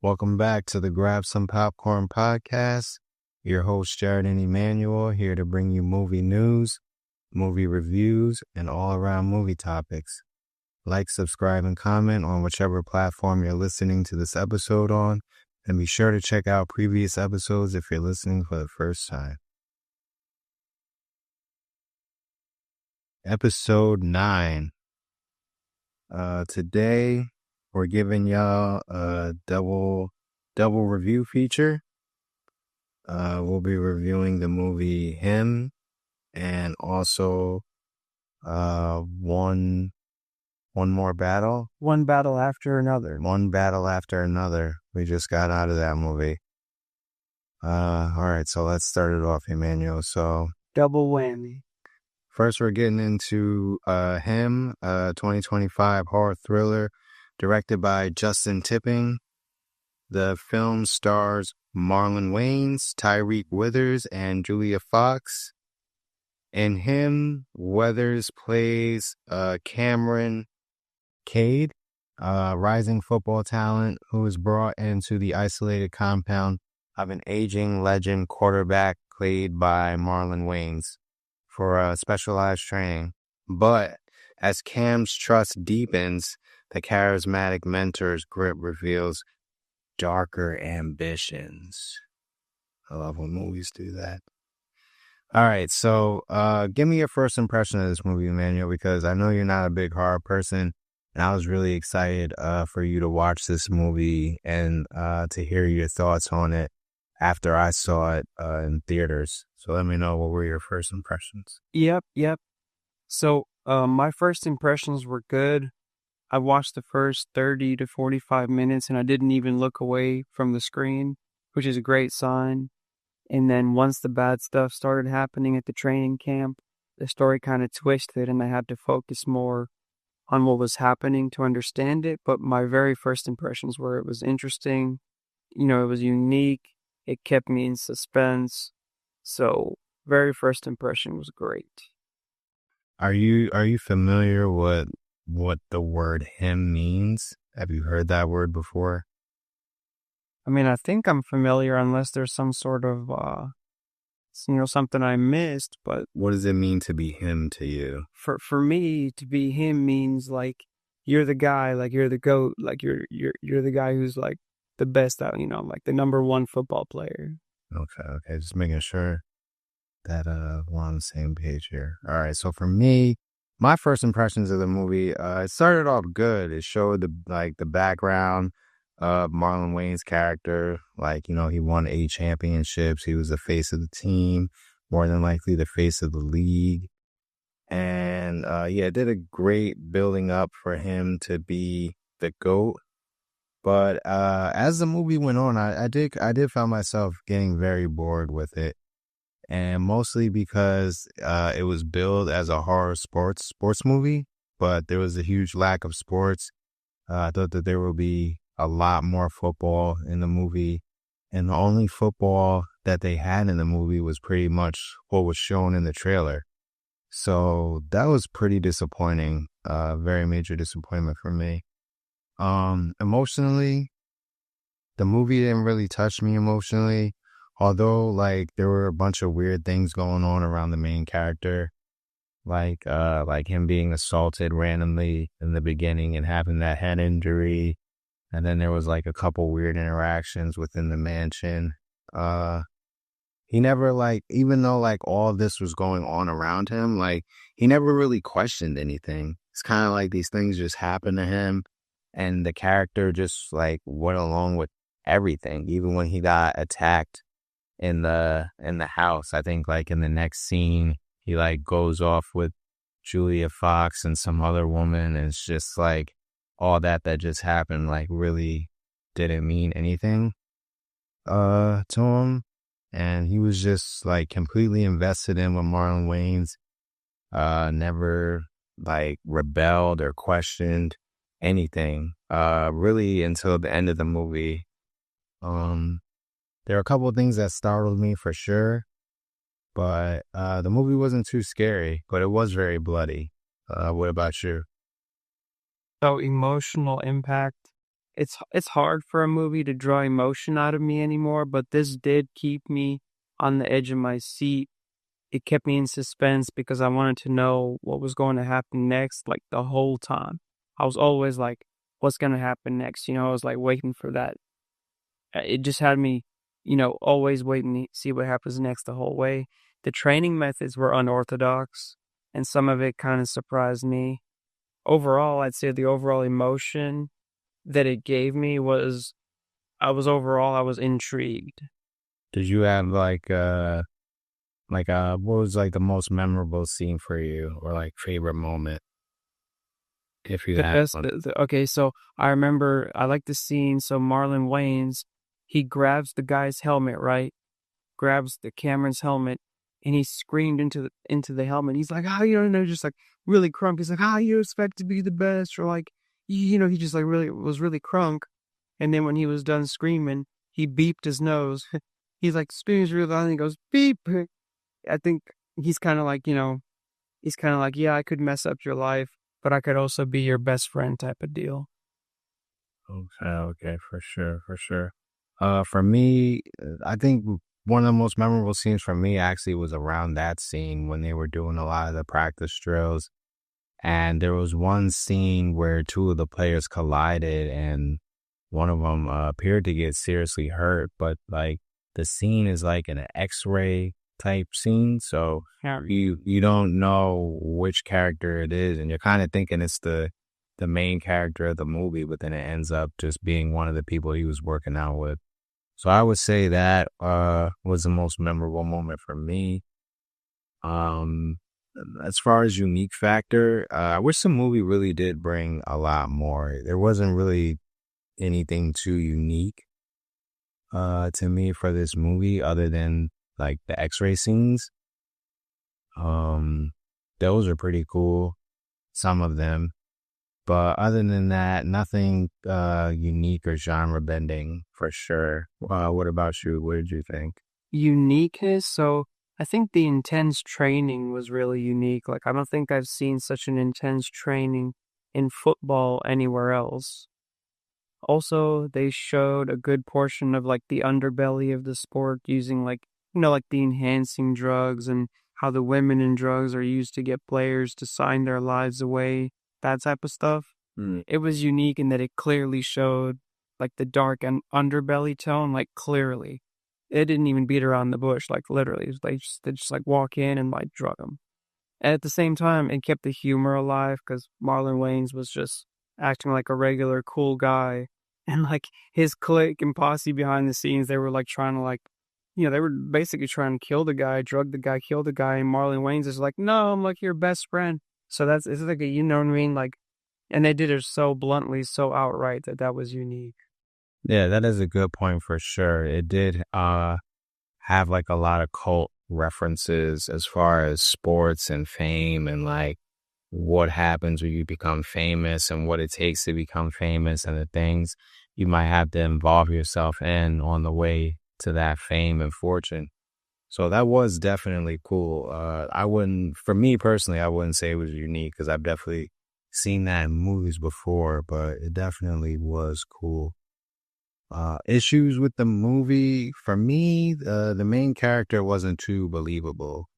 Welcome back to the Grab Some Popcorn podcast. Your host, Jared and Emmanuel, here to bring you movie news, movie reviews, and all-around movie topics. Like, subscribe, and comment on whichever platform you're listening to this episode on, and be sure to check out previous episodes if you're listening for the first time. Episode 9. Today, we're giving y'all a double review feature. We'll be reviewing the movie Him, and also one more battle. One battle after another. One battle after another. We just got out of that movie. All right, so let's start it off, Emmanuel. So double whammy. First, we're getting into Him, 2025 horror thriller directed by Justin Tipping. The film stars Marlon Wayans, Tyreek Withers, and Julia Fox. In Him, Withers plays Cameron Cade, rising football talent who is brought into the isolated compound of an aging legend quarterback played by Marlon Wayans for specialized training. But as Cam's trust deepens, the charismatic mentor's grip reveals darker ambitions. I love when movies do that. All right, so give me your first impression of this movie, Emmanuel, because I know you're not a big horror person, and I was really excited for you to watch this movie and to hear your thoughts on it after I saw it in theaters. So let me know, what were your first impressions? Yep. So my first impressions were good. I watched the first 30 to 45 minutes and I didn't even look away from the screen, which is a great sign. And then once the bad stuff started happening at the training camp, the story kind of twisted and I had to focus more on what was happening to understand it. But my very first impressions were it was interesting. It was unique. It kept me in suspense. So very first impression was great. Are you familiar with what the word him means? Have you heard that word before? I mean, I think I'm familiar unless there's some sort of, something I missed, but... What does it mean to be him to you? For me, to be him means, like, you're the guy, like, you're the GOAT, like, you're the guy who's, like, the best out, like, the number one football player. Okay, just making sure that we're on the same page here. All right, so for me, my first impressions of the movie, it started off good. It showed the background of Marlon Wayans' character. Like, he won 8 championships. He was the face of the team, more than likely the face of the league. And it did a great building up for him to be the GOAT. But as the movie went on, I did find myself getting very bored with it. And mostly because it was billed as a horror sports movie, but there was a huge lack of sports. I thought that there would be a lot more football in the movie, and the only football that they had in the movie was pretty much what was shown in the trailer. So that was pretty disappointing, very major disappointment for me. Emotionally, the movie didn't really touch me emotionally. Although, like, there were a bunch of weird things going on around the main character, like him being assaulted randomly in the beginning and having that head injury. And then there was, like, a couple weird interactions within the mansion. He never, like, even though, like, all this was going on around him, like, he never really questioned anything. It's kind of like these things just happened to him, and the character just, like, went along with everything, even when he got attacked in the house. I think, like, in the next scene, he, like, goes off with Julia Fox and some other woman, and it's just like all that just happened, like, really didn't mean anything to him. And he was just, like, completely invested in with Marlon Wayans, never, like, rebelled or questioned anything really until the end of the movie. There are a couple of things that startled me for sure, but the movie wasn't too scary, but it was very bloody. What about you? So emotional impact it's hard for a movie to draw emotion out of me anymore, but this did keep me on the edge of my seat. It kept me in suspense because I wanted to know what was going to happen next, like the whole time. I was always like, what's going to happen next? You know, I was like waiting for that. It just had me, always waiting to see what happens next the whole way. The training methods were unorthodox, and some of it kind of surprised me. Overall, I'd say the overall emotion that it gave me was I was intrigued. Did you have what was like the most memorable scene for you, or like favorite moment, if you The had best, one? okay, so I remember I like the scene. So Marlon Wayans, he grabs the guy's helmet, right? Grabs the Cameron's helmet, and he screamed into the helmet. He's like, "How you don't know?" Just like really crunk. He's like, "How you expect to be the best?" Or like, he just like really was really crunk. And then when he was done screaming, he beeped his nose. He's like screams really loud and he goes beep. I think he's kind of like, he's kind of like, yeah, I could mess up your life, but I could also be your best friend type of deal. Okay, okay, for sure, for sure. For me, I think one of the most memorable scenes for me actually was around that scene when they were doing a lot of the practice drills. And there was one scene where two of the players collided and one of them appeared to get seriously hurt, but like the scene is like an X-ray type scene. So Yeah. you don't know which character it is, and you're kind of thinking it's the main character of the movie, but then it ends up just being one of the people he was working out with. So I would say that was the most memorable moment for me. Um, as far as unique factor, I wish the movie really did bring a lot more. There wasn't really anything too unique to me for this movie other than like the X-ray scenes. Um, those are pretty cool, some of them. But other than that, nothing unique or genre bending for sure. What about you? What did you think? Uniqueness. So I think the intense training was really unique. Like, I don't think I've seen such an intense training in football anywhere else. Also, they showed a good portion of like the underbelly of the sport using like, like the enhancing drugs and how the women in drugs are used to get players to sign their lives away, that type of stuff. Mm. It was unique in that it clearly showed like the dark and underbelly tone, like clearly. It didn't even beat around the bush, like literally. It was like they just like walk in and like drug them. And at the same time, it kept the humor alive because Marlon Wayans was just acting like a regular cool guy. And like his clique and posse behind the scenes, they were like trying to like, they were basically trying to kill the guy, drug the guy, kill the guy. And Marlon Wayans is like, no, I'm like your best friend. So it's like you know what I mean? Like, and they did it so bluntly, so outright that was unique. Yeah, that is a good point for sure. It did have like a lot of cult references as far as sports and fame and like what happens when you become famous and what it takes to become famous and the things you might have to involve yourself in on the way to that fame and fortune. So that was definitely cool. For me personally, I wouldn't say it was unique because I've definitely seen that in movies before, but it definitely was cool. Issues with the movie for me, the main character wasn't too believable.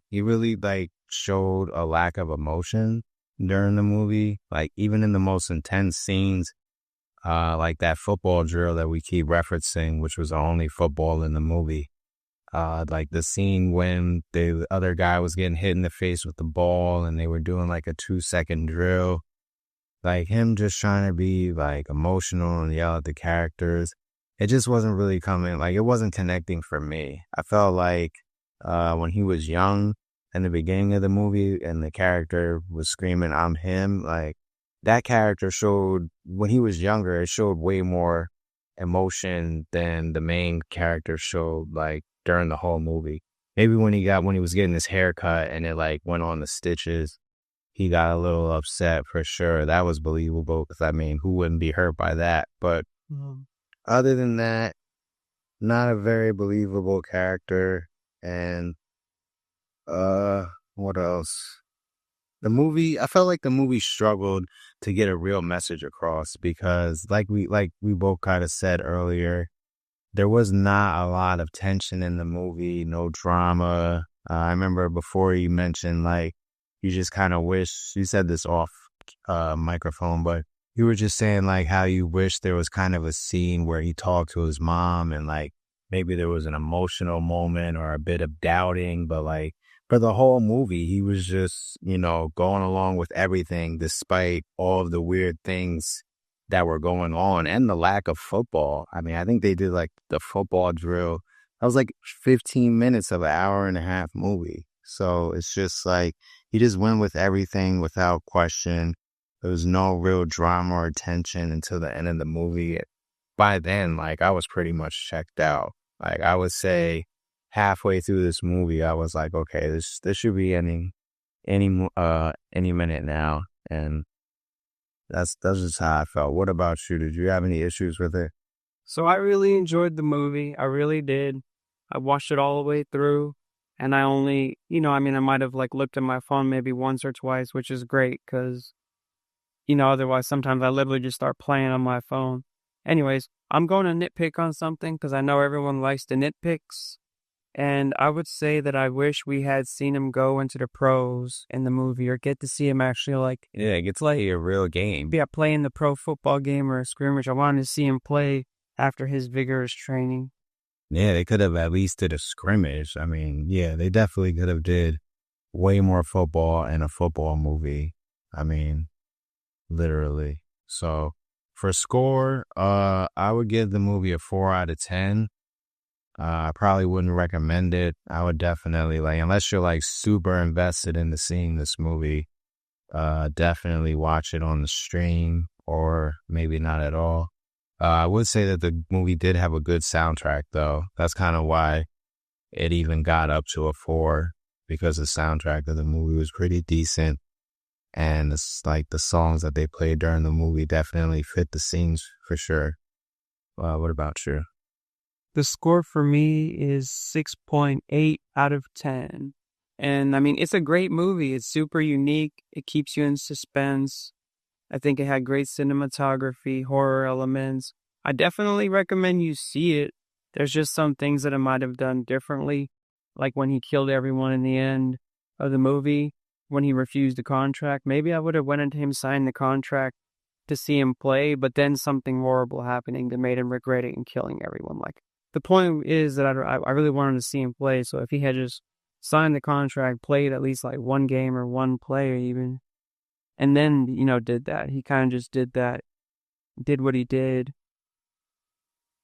He really like showed a lack of emotion during the movie. Like even in the most intense scenes, like that football drill that we keep referencing, which was the only football in the movie. Like the scene when the other guy was getting hit in the face with the ball and they were doing like a 2-second drill. Like him just trying to be like emotional and yell at the characters. It just wasn't really coming, like it wasn't connecting for me. I felt like when he was young in the beginning of the movie and the character was screaming, I'm him, like that character showed, when he was younger, it showed way more emotion than the main character showed like during the whole movie. Maybe when he was getting his hair cut and it like went on the stitches, he got a little upset for sure. That was believable because I mean, who wouldn't be hurt by that? But other than that, not a very believable character. And what else? The movie, I felt like the movie struggled to get a real message across, because like we both kind of said earlier, there was not a lot of tension in the movie, no drama. I remember before you mentioned, like, you just kind of wish, you said this off microphone, but you were just saying, like, how you wish there was kind of a scene where he talked to his mom and, like, maybe there was an emotional moment or a bit of doubting, but, like, for the whole movie, he was just, going along with everything despite all of the weird things that were going on and the lack of football. I mean, I think they did like the football drill. That was like 15 minutes of an hour and a half movie. So it's just like he just went with everything without question. There was no real drama or tension until the end of the movie. By then, like, I was pretty much checked out. Like, I would say halfway through this movie, I was like, okay, this should be any minute now. And that's just how I felt. What about you? Did you have any issues with it? So I really enjoyed the movie. I really did. I watched it all the way through. And I only, I might have like looked at my phone maybe once or twice, which is great because, otherwise sometimes I literally just start playing on my phone. Anyways, I'm going to nitpick on something because I know everyone likes the nitpicks. And I would say that I wish we had seen him go into the pros in the movie, or get to see him actually get to play a real game. Yeah, playing the pro football game or a scrimmage. I wanted to see him play after his vigorous training. Yeah, they could have at least did a scrimmage. I mean, yeah, they definitely could have did way more football in a football movie. I mean, literally. So for score, I would give the movie a 4 out of 10. I probably wouldn't recommend it. I would definitely, like, unless you're like super invested into seeing this movie, definitely watch it on the stream or maybe not at all. I would say that the movie did have a good soundtrack, though. That's kind of why it even got up to a 4, because the soundtrack of the movie was pretty decent. And it's like the songs that they played during the movie definitely fit the scenes for sure. What about you? The score for me is 6.8 out of 10. And I mean, it's a great movie. It's super unique. It keeps you in suspense. I think it had great cinematography, horror elements. I definitely recommend you see it. There's just some things that I might have done differently, like when he killed everyone in the end of the movie, when he refused the contract. Maybe I would have went into him signing the contract to see him play, but then something horrible happening that made him regret it and killing everyone. Like, the point is that I really wanted to see him play, so if he had just signed the contract, played at least like one game or one play even, and then, did that. He kind of just did that, did what he did.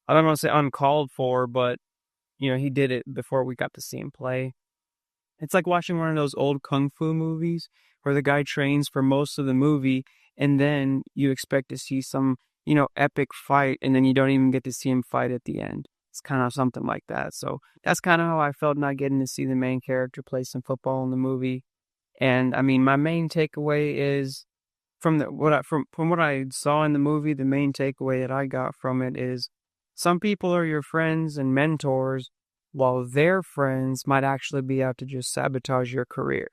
I don't want to say uncalled for, but, he did it before we got to see him play. It's like watching one of those old kung fu movies where the guy trains for most of the movie and then you expect to see some, epic fight, and then you don't even get to see him fight at the end. It's kind of something like that. So that's kind of how I felt not getting to see the main character play some football in the movie. And I mean, my main takeaway is from what I saw in the movie, the main takeaway that I got from it is some people are your friends and mentors, while their friends might actually be out to just sabotage your career.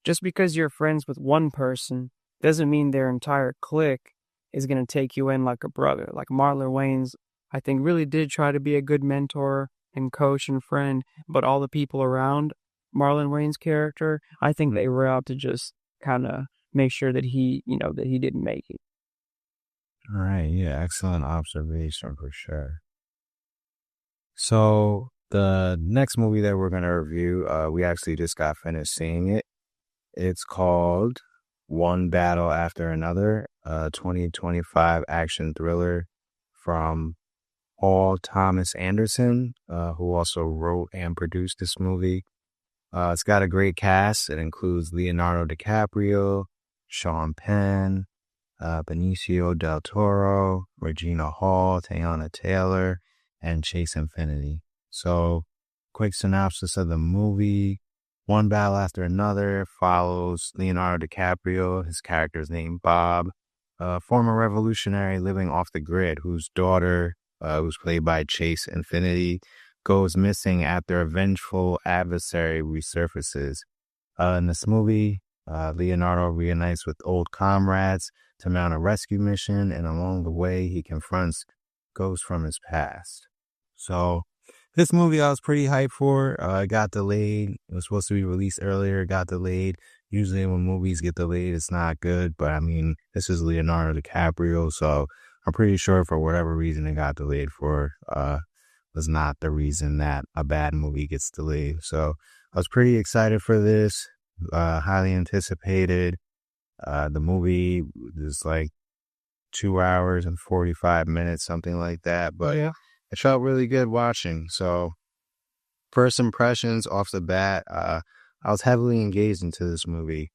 Just because you're friends with one person doesn't mean their entire clique is going to take you in like a brother. Like Marlon Wayans, I think, really did try to be a good mentor and coach and friend, but all the people around Marlon Wayans' character, I think they were out to just kind of make sure that he didn't make it. All right. Yeah. Excellent observation for sure. So the next movie that we're going to review, we actually just got finished seeing it. It's called One Battle After Another, a 2025 action thriller from Paul Thomas Anderson, who also wrote and produced this movie. It's got a great cast. It includes Leonardo DiCaprio, Sean Penn, Benicio del Toro, Regina Hall, Teyana Taylor, and Chase Infinity. So, quick synopsis of the movie. One Battle After Another follows Leonardo DiCaprio, his character's named Bob, a former revolutionary living off the grid whose daughter, who's played by Chase Infinity, goes missing after a vengeful adversary resurfaces. In this movie, Leonardo reunites with old comrades to mount a rescue mission, and along the way, he confronts ghosts from his past. So, this movie I was pretty hyped for. It got delayed. It was supposed to be released earlier. It got delayed. Usually when movies get delayed, it's not good. But I mean, this is Leonardo DiCaprio, so I'm pretty sure for whatever reason it got delayed for, was not the reason that a bad movie gets delayed. So I was pretty excited for this. Highly anticipated. The movie is like 2 hours and 45 minutes, something like that. But yeah. it felt really good watching. So first impressions off the bat, I was heavily engaged into this movie.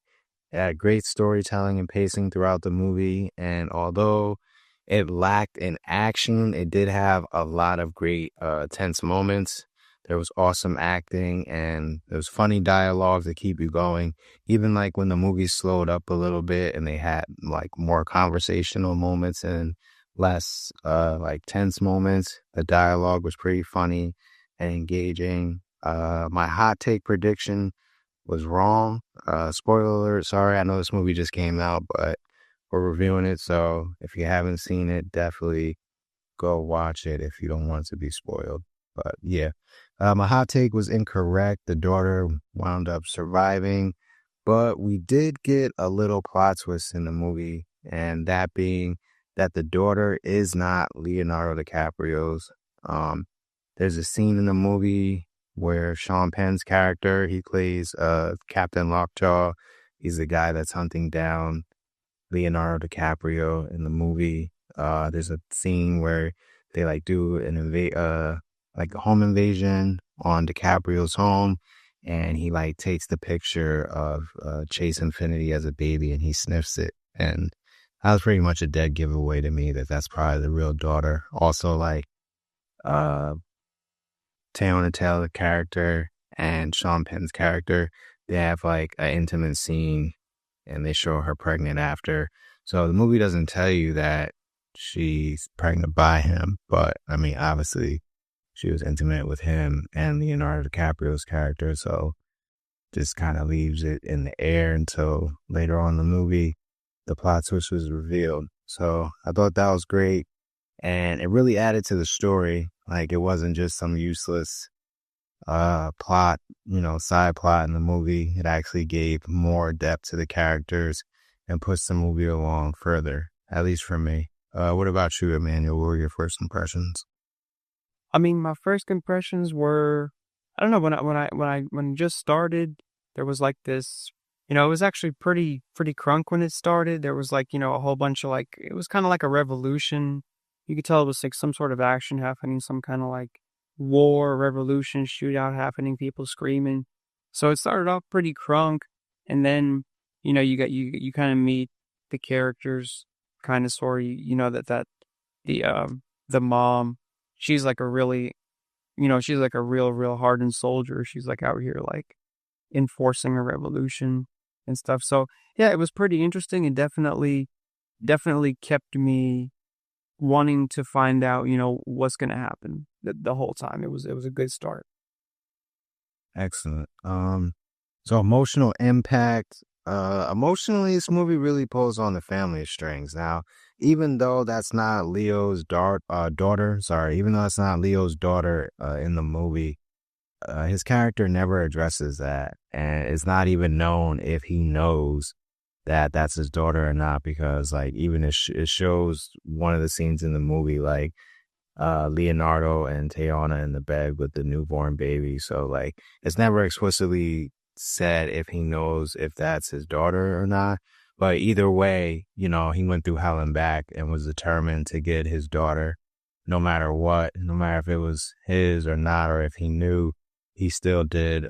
It had great storytelling and pacing throughout the movie. And although it lacked in action, it did have a lot of great tense moments. There was awesome acting and there was funny dialogue to keep you going. Even like when the movie slowed up a little bit and they had like more conversational moments and less like tense moments, the dialogue was pretty funny and engaging. My hot take prediction was wrong. Spoiler alert, sorry, I know this movie just came out, but we're reviewing it, so if you haven't seen it, definitely go watch it if you don't want to be spoiled. But yeah, my hot take was incorrect. The daughter wound up surviving, but we did get a little plot twist in the movie, and that being that the daughter is not Leonardo DiCaprio's. There's a scene in the movie where Sean Penn's character, he plays Captain Lockjaw. He's the guy that's hunting down Leonardo DiCaprio in the movie. There's a scene where they like do an like a home invasion on DiCaprio's home, and he like takes the picture of Chase Infinity as a baby and he sniffs it, and that was pretty much a dead giveaway to me that that's probably the real daughter. Also, like Teyonah Taylor character and Sean Penn's character, they have like an intimate scene and they show her pregnant after. So the movie doesn't tell you that she's pregnant by him, but I mean, obviously she was intimate with him and Leonardo DiCaprio's character. So just kind of leaves it in the air until later on in the movie, the plot twist was revealed. So I thought that was great. And it really added to the story. Like, it wasn't just some useless plot, side plot in the movie. It actually gave more depth to the characters and pushed the movie along further, at least for me. What about you, Emmanuel? What were your first impressions? I mean, my first impressions were, I don't know, when it just started, there was like this, it was actually pretty crunk when it started. There was like, a whole bunch of like, it was kind of like a revolution. You could tell it was like some sort of action happening, some kind of like war, revolution, shootout happening, people screaming. So it started off pretty crunk, and then, you kind of meet the characters kind of sort of, that the mom, she's like a really, she's like a real hardened soldier. She's like out here like enforcing a revolution and stuff. So yeah, it was pretty interesting and definitely kept me wanting to find out, what's going to happen the whole time. It was a good start. Excellent. So emotional impact. Emotionally, this movie really pulls on the family strings. Now, even though that's not Leo's daughter, even though that's not Leo's daughter in the movie, his character never addresses that, and it's not even known if he knows that that's his daughter or not, because like even it shows one of the scenes in the movie, like Leonardo and Teyonah in the bed with the newborn baby. So like it's never explicitly said if he knows if that's his daughter or not. But either way, he went through hell and back and was determined to get his daughter no matter what, no matter if it was his or not, or if he knew, he still did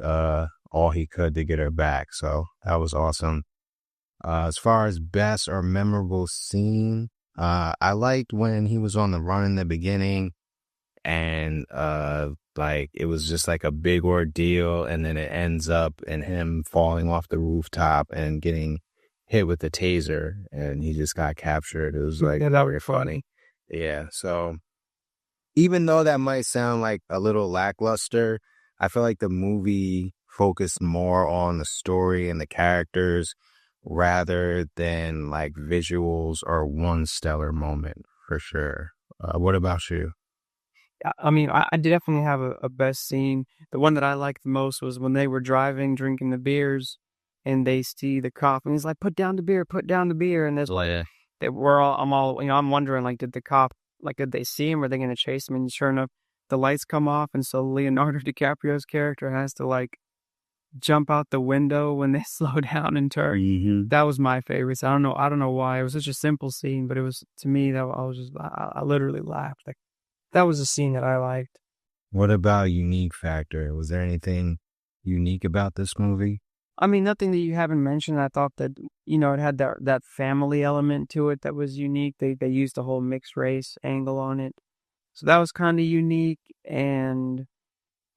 all he could to get her back. So that was awesome. As far as best or memorable scene, I liked when he was on the run in the beginning and like it was just like a big ordeal, and then it ends up in him falling off the rooftop and getting hit with the taser, and he just got captured. It was like very funny. Yeah, so even though that might sound like a little lackluster, I feel like the movie focused more on the story and the characters rather than like visuals or one stellar moment for sure. What about you? I mean, I definitely have a best scene. The one that I liked the most was when they were driving, drinking the beers, and they see the cop, and he's like, "Put down the beer, put down the beer." And there's like, Yeah. I'm all, I'm wondering, like, did the cop, like, did they see him? Are they going to chase him? And sure enough, the lights come off, and so Leonardo DiCaprio's character has to like jump out the window when they slow down and turn. Mm-hmm. That was my favorite. So I don't know why. It was such a simple scene, but it was, to me, that I was just, I literally laughed. Like, that was a scene that I liked. What about unique factor? Was there anything unique about this movie? I mean, nothing that you haven't mentioned. I thought that, it had that family element to it that was unique. They used the whole mixed race angle on it. So that was kind of unique. And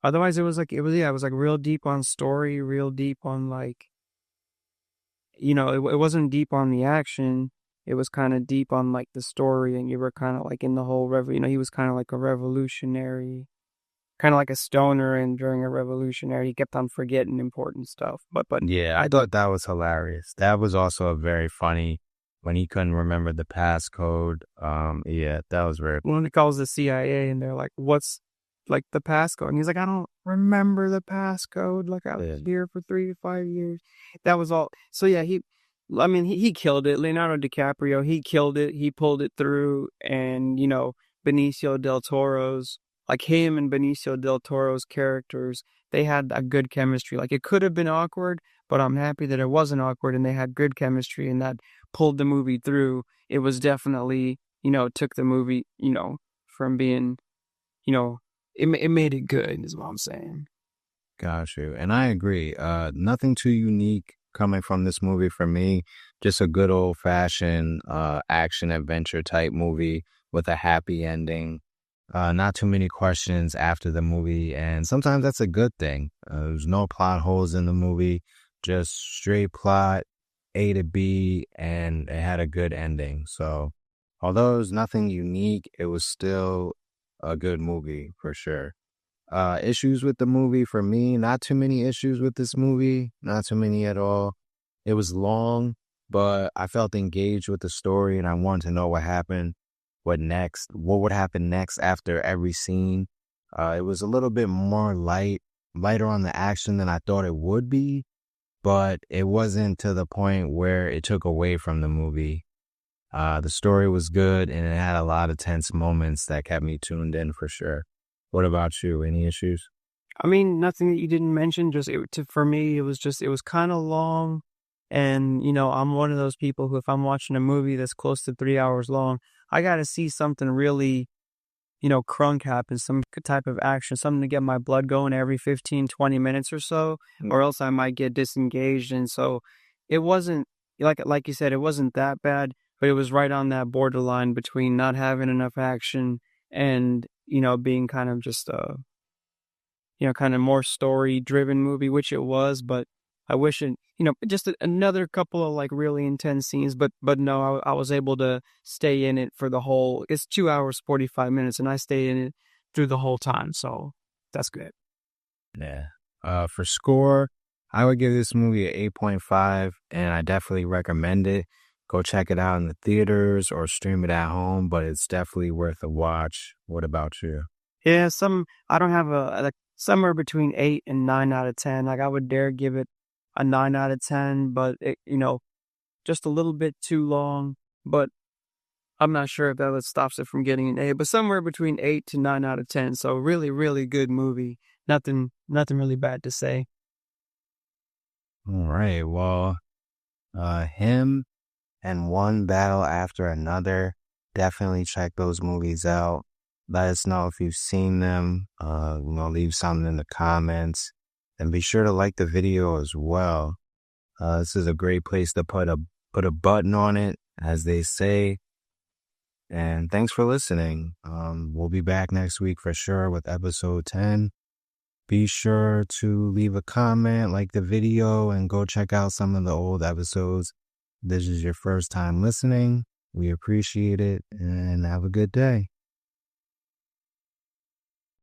otherwise it was like real deep on story, real deep on like, it wasn't deep on the action. It was kind of deep on like the story, and you were kind of like in the whole he was kind of like a revolutionary, kind of like a stoner, and during a revolutionary, he kept on forgetting important stuff. But Yeah, I thought that was hilarious. That was also a very funny when he couldn't remember the passcode. Yeah, that was very. when he calls the CIA and they're like, "What's like the passcode?" And he's like, "I don't remember the passcode. Like, I was here for 3 to 5 years." That was all. So yeah, he killed it. Leonardo DiCaprio, he killed it. He pulled it through, and Benicio del Toro's, like, him and Benicio del Toro's characters, they had a good chemistry. Like, it could have been awkward, but I'm happy that it wasn't awkward, and they had good chemistry, and that pulled the movie through. It was definitely, took the movie, from being, it made it good, is what I'm saying. Got you. And I agree. Nothing too unique coming from this movie for me. Just a good old fashioned action adventure type movie with a happy ending. Not too many questions after the movie, and sometimes that's a good thing. There's no plot holes in the movie, just straight plot, A to B, and it had a good ending. So, although it was nothing unique, it was still a good movie for sure. Issues with the movie for me, not too many issues with this movie, not too many at all. It was long, but I felt engaged with the story and I wanted to know what happened, what would happen next after every scene. It was a little bit more lighter on the action than I thought it would be, but it wasn't to the point where it took away from the movie. The story was good and it had a lot of tense moments that kept me tuned in for sure. What about you? Any issues? I mean, nothing that you didn't mention. For me, it was kind of long. And, I'm one of those people who, if I'm watching a movie that's close to 3 hours long, I got to see something really, crunk happen, some type of action, something to get my blood going every 15, 20 minutes or so, or else I might get disengaged. And so it wasn't, like you said, it wasn't that bad, but it was right on that borderline between not having enough action and, being kind of just kind of more story driven movie, which it was, but I wish it, just another couple of like really intense scenes, but no, I was able to stay in it for the whole, it's 2 hours, 45 minutes, and I stayed in it through the whole time. So that's good. Yeah. For score, I would give this movie an 8.5, and I definitely recommend it. Go check it out in the theaters or stream it at home, but it's definitely worth a watch. What about you? Yeah, I don't have like somewhere between 8 and 9 out of 10. Like, I would dare give it a 9 out of 10, but it, just a little bit too long, but I'm not sure if that stops it from getting an A, but somewhere between 8 to 9 out of 10. So really, really good movie. Nothing really bad to say. All right. Well, him and One Battle After Another, definitely check those movies out. Let us know if you've seen them. Leave something in the comments. And be sure to like the video as well. This is a great place to put a button on it, as they say. And thanks for listening. We'll be back next week for sure with episode 10. Be sure to leave a comment, like the video, and go check out some of the old episodes. This is your first time listening. We appreciate it, and have a good day.